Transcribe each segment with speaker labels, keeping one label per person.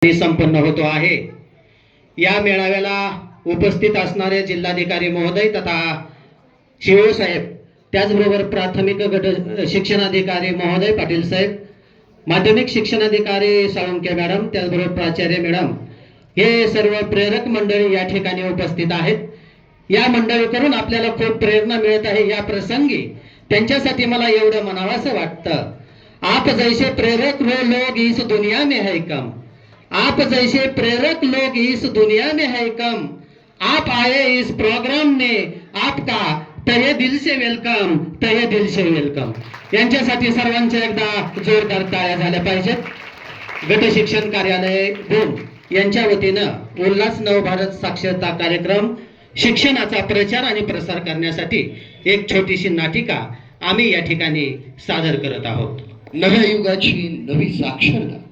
Speaker 1: संपन्न होतो आहे। या मेळाव्याला उपस्थित असणारे जिल्हाधिकारी महोदय तथा शिव साहेब, त्याचबरोबर प्राथमिक गट शिक्षणाधिकारी महोदय पाटील साहेब, माध्यमिक शिक्षणाधिकारी साळुंके मॅडम, त्याचबरोबर प्राचार्य मॅडम, हे सर्व प्रेरक मंडळी या ठिकाणी उपस्थित आहेत। या मंडळीकडून आपल्याला खूप प्रेरणा मिळत आहे। या प्रसंगी त्यांच्यासाठी मला एवढं म्हणावंसं वाटतं, आप जैसे प्रेरक वो लोग इस दुनिया में है कम, आप जैसे प्रेरक लोग इस दुनिया में है कम, आप आए इस प्रोग्राम में, आपका तहे दिल से वेलकम, तहे दिल से वेलकम। यांच्यासाठी सर्वांच्या एकदा जोरदार टाळ्या झाल्या पाहिजेत। गट शिक्षण कार्यालय भूम यांच्या वतीनं उल्हास नवभारत साक्षरता कार्यक्रम शिक्षणाचा प्रचार आणि प्रसार करण्यासाठी एक छोटीशी नाटिका आम्ही या ठिकाणी सादर करत आहोत।
Speaker 2: नव्या युगाची नवी साक्षरता।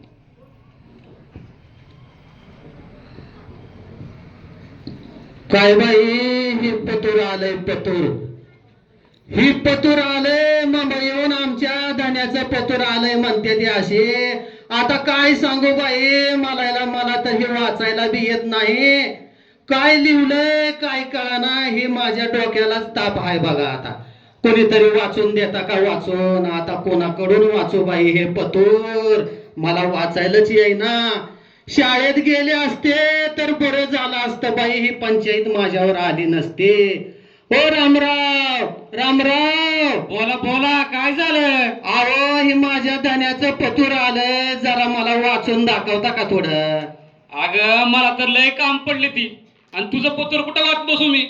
Speaker 1: काय बाई, ही पतूर आलंय पतूर, ही पतूर आलंय मुंबईहून आमच्या धान्याचं पतूर आलंय म्हणते ते असे। आता काय सांगू बाई, मला तर हे वाचायला बी येत नाही, काय लिहिलंय काय कळना, हे माझ्या डोक्यालाच ताप आहे बघा। आता कोणीतरी वाचून देता का वाचून? आता कोणाकडून वाचू बाई हे पतूर? मला वाचायलाच येईना। शाळेत गेले असते तर बरं झालं असतं बाई, ही पंचायत माझ्यावर आली नसते। हो रामराव, रामराव,
Speaker 3: बोला बोला, काय झालं?
Speaker 1: अहो, हे माझ्या धान्याचं पतूर आलं, जरा मला वाचून दाखवता का थोडं?
Speaker 3: अगं मला तर लय काम पडले ती, आणि तुझं पत्र कुठं वाट बसू मी?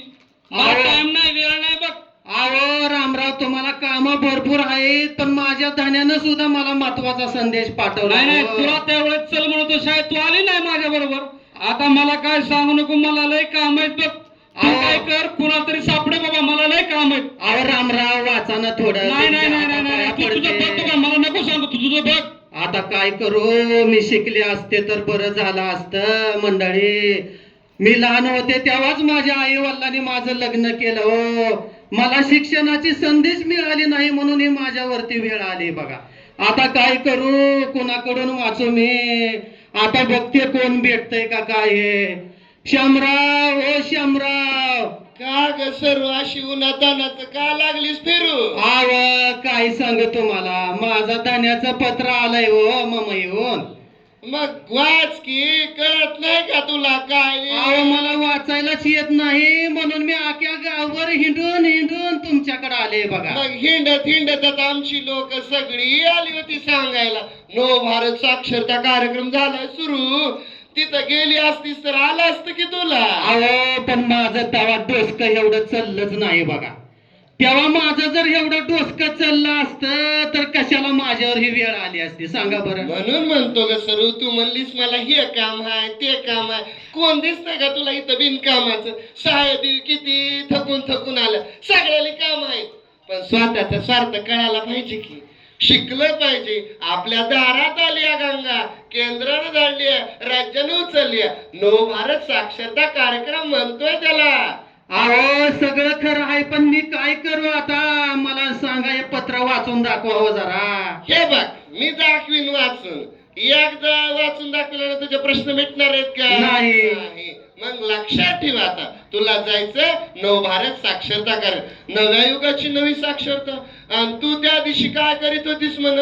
Speaker 3: मला
Speaker 1: अहो.
Speaker 3: टाइम नाही, वेळ नाही बघ।
Speaker 1: अहो रामराव, तुम्हाला काम भरपूर आहेत, पण माझ्या धान्यानं सुद्धा मला महत्वाचा संदेश पाठवला।
Speaker 3: नाही नाही, तुला त्यावेळेस चल म्हणतो शाळेत, तू आली नाही माझ्या बरोबर। आता मला काय सांगू नको, मला लय काम आहेत बघ। तू
Speaker 1: अहो.
Speaker 3: काय कर, कुणा तरी सापडे बाबा, मला लय काम आहेत।
Speaker 1: अहो रामराव, वाचा ना थोडं।
Speaker 3: नाही नाही नाही नाही नाही,
Speaker 1: तुमच्या
Speaker 3: तू तुझं
Speaker 1: हातात
Speaker 3: बघ
Speaker 1: पडते।
Speaker 3: बाबा, मला नको सांगू, तू तुझं बघ।
Speaker 1: आता काय करू, मी शिकले असते तर बरं झालं असतं। मंडळी, मी लहान होते तेव्हाच माझ्या आई वडिलांनी माझं लग्न केलं हो। मला शिक्षणाची संधीच मिळाली नाही, म्हणून ही माझ्यावरती वेळ आली बघा। आता काय करू, कोणाकडून वाचू मी? आता बघते कोण भेटतंय का काय। श्यामराव, ओ श्यामराव,
Speaker 2: का ग सर्व अशी उन्हातानाचं का लागलीस फिरू?
Speaker 1: आव काय सांग तुम्हाला, माझा धान्याचं पत्र आलंय हो मुंबईहून।
Speaker 2: मग वाच की, कळत नाही का तुला काय?
Speaker 1: अहो मला वाचायलाच येत नाही, म्हणून मी आख्या गावभर हिंडून हिंडून तुमच्याकडे आले बघा।
Speaker 2: मग हिंडत हिंडत आमची लोक सगळी आली होती सांगायला, नव भारत साक्षरता कार्यक्रम झालाय सुरू, तिथं गेली असतीस तर आलं असतं की तुला।
Speaker 1: अहो पण माझं तेव्हा डोसकं एवढं चाललंच नाही बघा। तेव्हा माझं जर एवढं डोसकं चाललं असतं तर कशाला माझ्यावर ही वेळ आली असती सांगा बरं?
Speaker 2: म्हणून म्हणतो ग सरू, तू म्हणलीस मला हे काम आहे ते काम आहे, कोण दिसतंय का तुला इथं बिनकामाचं? साहेब किती थकून थकून आलं, सगळ्याला काम आहेत, पण स्वतःचा स्वार्थ कळायला पाहिजे की, शिकलं पाहिजे। आपल्या दारात आली गंगा, केंद्रानं धाडली, राज्यानं उचलली, नव भारत साक्षरता कार्यक्रम म्हणतोय त्याला।
Speaker 1: अहो सगळं खरं आहे, पण मी काय करू आता? मला सांगा, हे पत्र वाचून दाखवावं जरा।
Speaker 2: हे बघ, मी दाखवीन वाचून, एकदा वाचून दाखवल्यानं तुझे प्रश्न मिटणार आहेत का?
Speaker 1: नाही।
Speaker 2: मग लक्षात ठेव, आता तुला जायचं नव भारत साक्षरता कर, नव्या युगाची नवी साक्षरता। आणि तू त्या दिवशी काय करीत होतीस म्हण?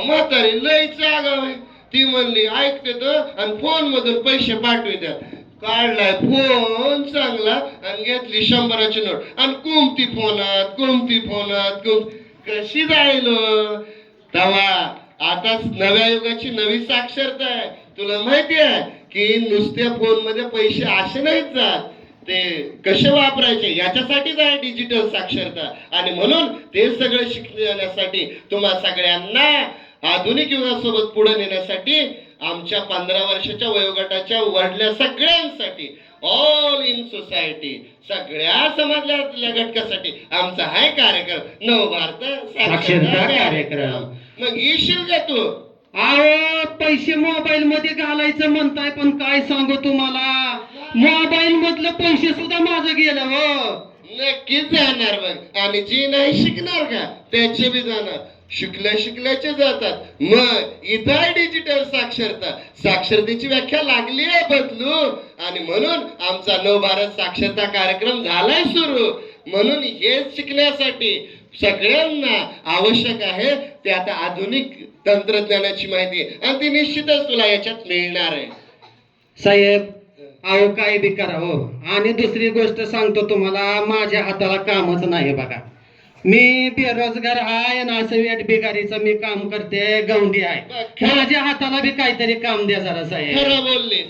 Speaker 2: म्हातारी लईच आगाव आहे, ती म्हणली ऐकते तर आणि फोन मधून पैसे पाठवी द्या। काढलाय फोन चांगला आणि घेतली 100ची नोट आणि कुमती फोनात कशी जाईल तवा? आता नव्या युगाची नवी साक्षरता आहे, तुला माहिती आहे की नुसत्या फोन मध्ये पैसे असे नाहीत जात, ते कसे वापरायचे याच्यासाठीच आहे डिजिटल साक्षरता। आणि म्हणून ते सगळं शिकण्यासाठी तुम्हा सगळ्यांना आधुनिक युगासोबत पुढे नेण्यासाठी आमच्या 15 वर्षाच्या वयोगटाच्या वडल्या सगळ्यांसाठी, ऑल इन सोसायटी, सगळ्या समाजातल्या घटकासाठी आमचा हाय कार्यक्रम नव भारत
Speaker 1: साक्षरता कार्यक्रम।
Speaker 2: मग येशील का तू?
Speaker 1: अहो पैसे मोबाईल मध्ये घालायचं म्हणताय, पण काय सांगू तुम्हाला, मोबाईल मधलं पैसे सुद्धा माझं गेलं हो।
Speaker 2: नक्कीच जाणार बघ, आणि जी नाही शिकणार का त्याचे बी जाणार। शिकल्याचे जातात. मग इथं आहे डिजिटल साक्षरता. साक्षरतेची व्याख्या लागली आहे बदलू, आणि म्हणून आमचा नवभारत साक्षरता कार्यक्रम झालाय सुरू. म्हणून हेच शिकण्यासाठी सगळ्यांना आवश्यक आहे ते आता आधुनिक तंत्रज्ञानाची माहिती, आणि ती निश्चितच तुला याच्यात मिळणार आहे.
Speaker 1: साहेब, अहो काय बी करा हो. आणि दुसरी गोष्ट सांगतो तुम्हाला, माझ्या हाताला कामच नाही बघा. मी बेरोजगार आहे आणि असं वेट बिगारीचं मी काम करते, गवंडी आहे. माझ्या हाताला बी काहीतरी काम द्या जरा साहेब.
Speaker 2: खरं बोलले.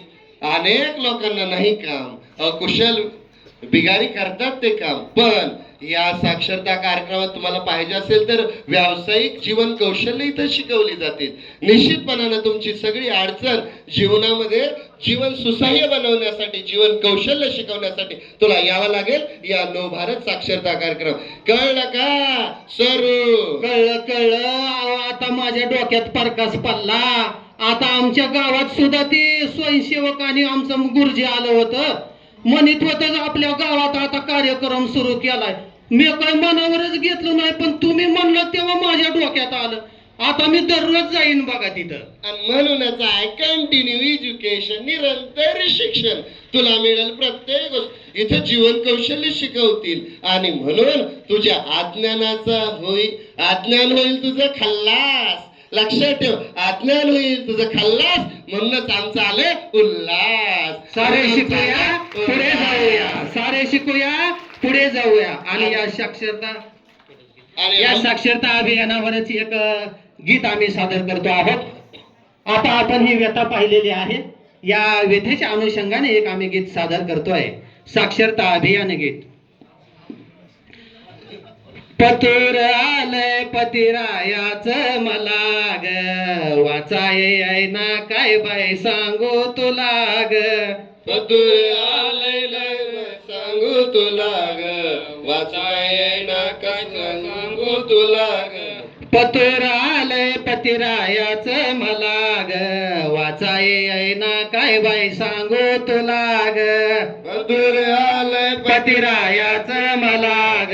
Speaker 2: अनेक लोकांना नाही काम, अकुशल बिगारी करतात ते काम. पण या साक्षरता कार्यक्रमात तुम्हाला पाहिजे असेल तर व्यावसायिक जीवन कौशल्य इथं शिकवली जातील. निश्चितपणानं तुमची सगळी अडचण जीवनामध्ये जीवन सुसह्य बनवण्यासाठी, जीवन कौशल्य शिकवण्यासाठी तुला यावं लागेल या नवभारत साक्षरता कार्यक्रम. कळलं का सरू?
Speaker 1: कळलं. अहो, आता माझ्या डोक्यात प्रकाश पडला. आता आमच्या गावात सुद्धा ते स्वयंसेवक आणि आमचं गुरुजी आलं होतं. म्हणत होतं आपल्या गावात आता कार्यक्रम सुरू केलाय. मी काय मनावरच घेतलं नाही, पण तुम्ही म्हणलं तेव्हा माझ्या डोक्यात आलं. आता मी दररोज जाईन बघा तिथं.
Speaker 2: आणि म्हणूनच आहे कंटिन्यू एज्युकेशन, निरंतर शिक्षण. तुला मिळेल प्रत्येक गोष्ट इथे जीवन कौशल्य शिकवतील, आणि म्हणून तुझ्या अज्ञान होईल तुझं खल्लास. लक्षात ठेव, अज्ञान होईल तुझं खल्लास. म्हणूनच आमचा आले उल्हास.
Speaker 1: सारे शिकूया पुढे जाऊया, सारे शिकूया पुढे जाऊया. आणि या साक्षरता अभियानावरच एक गीत आम्ही सादर करतो आहोत. आता आपण ही व्यथा पाहिलेली आहे. या व्यथेच्या अनुषंगाने एक आम्ही गीत सादर करतोय, साक्षरता अभियान गीत. पतूर आलंय पतिरायाच मला ग, वाचाय ना काय बाई सांगू तुला ग.
Speaker 2: पतूर आलंय सांगू तुला ग, वाचाय ना काय सांगू तुला ग.
Speaker 1: पतूर आलंय पतिरायाच मला ग, वाचाय ना काय बाई सांगू तुला ग.
Speaker 2: पतूर आलंय
Speaker 1: पतिरायाच मला ग,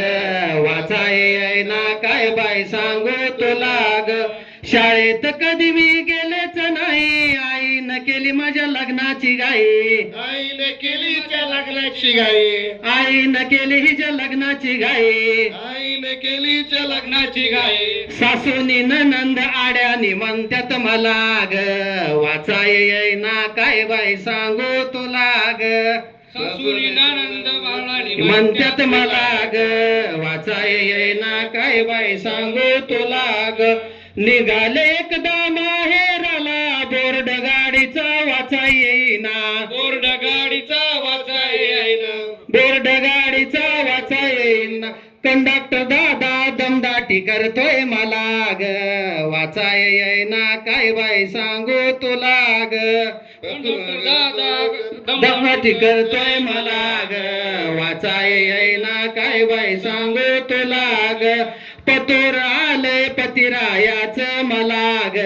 Speaker 1: वाचाय ना काय बाई सांगू तुला ग. शाळेत कधी मी गेलेच नाही, आईनं केली माझ्या लग्नाची घाई.
Speaker 2: आईने केली त्या लग्नाची घाई,
Speaker 1: आईनं केली हिच्या लग्नाची घाई.
Speaker 2: आईने केली त्या लग्नाची घाई.
Speaker 1: सासूनी ननंद आड्यानी म्हणत्यात मला ग, वाचाय ना काय बाई सांगू तुला ग.
Speaker 3: सासूरी ननंद बाळानी
Speaker 1: म्हणत्यात मला ग, वाचाय ना काय बाई सांगू तुला ग. निघाले एकदा माहेराला, बोर्ड गाडीचा वाचा येईना.
Speaker 3: बोर्ड गाडीचा वाचा येईना.
Speaker 1: बोर्ड गाडीचा वाचा येईना. कंडक्टर दादा दमदाटी करतोय मला ग, वाचा येईना काय बाई सांगू तुला ग. दमदाटी करतोय मला ग, वाचा येईना काय बाई सांगू तुला ग. पतूर आलंय पतिरायाच मला ग,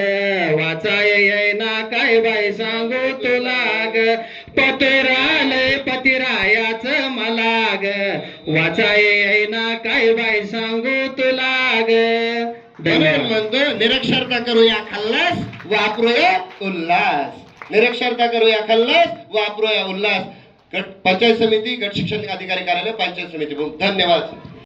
Speaker 1: वाचाय येईना काय बाई सांगू तुला ग. पतूर आलंय पतिरायाच मला ग, वाचाय येईना काय बाई सांगू तुला ग.
Speaker 2: म्हणून म्हणतो निरक्षरता करूया खल्लास, वापरूया उल्हास. निरक्षरता करूया खल्लास, वापरूया उल्हास. पंचायत समिती, गट शिक्षण अधिकारी कार्यालय, पंचायत समिती. धन्यवाद.